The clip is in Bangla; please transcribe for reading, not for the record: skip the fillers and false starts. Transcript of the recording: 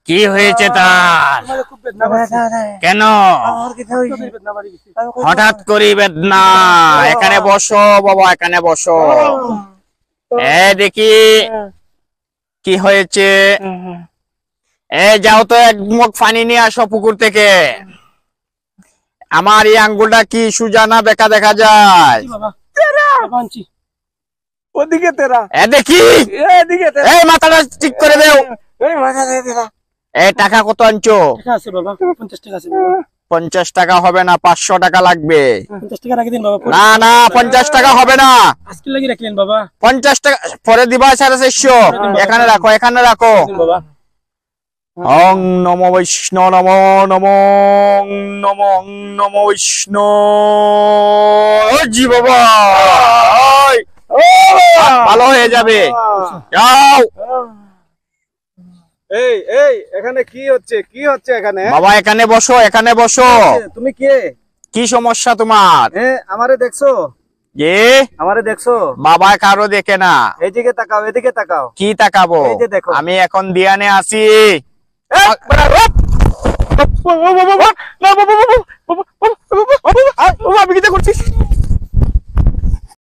কি হয়েছে তার? কেন হঠাৎ করে বেদনা? এখানে বসো বাবা, এখানে বসো। দেখি কি হয়েছে। যাও তো এক মুখ পানি নিয়ে আসো পুকুর থেকে। আমার এই আঙ্গুলটা কি সোজা না বেঁকা দেখা যায়? ওদিকে তেরা দেখি এই মাথাটা ঠিক করে দেও। টাকা কত আনছো? 50 টাকা হবে না, 500 টাকা লাগবে। 50 টাকা রাখি দিন বাবা। না না 50 টাকা হবে না। আজকে লাগি রাখলেন বাবা। 50 টাকা পরে দিবা 450। এখানে রাখো, এখানে রাখো। বাবা ওং নমো বৈষ্ণব নমো নমো নমো নমো বৈষ্ণব। জি বাবা ভালো হয়ে যাবে, যাও। এই এই এখানে কি হচ্ছে? কি হচ্ছে এখানে? বাবা এখানে বসো, এখানে বসো। তুমি কে? কি সমস্যা তোমার? আমারে দেখছো? আমারে দেখছো? বাবা কারো দেখে না। এইদিকে তাকাও, এদিকে তাকাও। কি তাকাবো? এই যে দেখো। আমি এখন দিয়ানে আছি। আমি কি করছিস?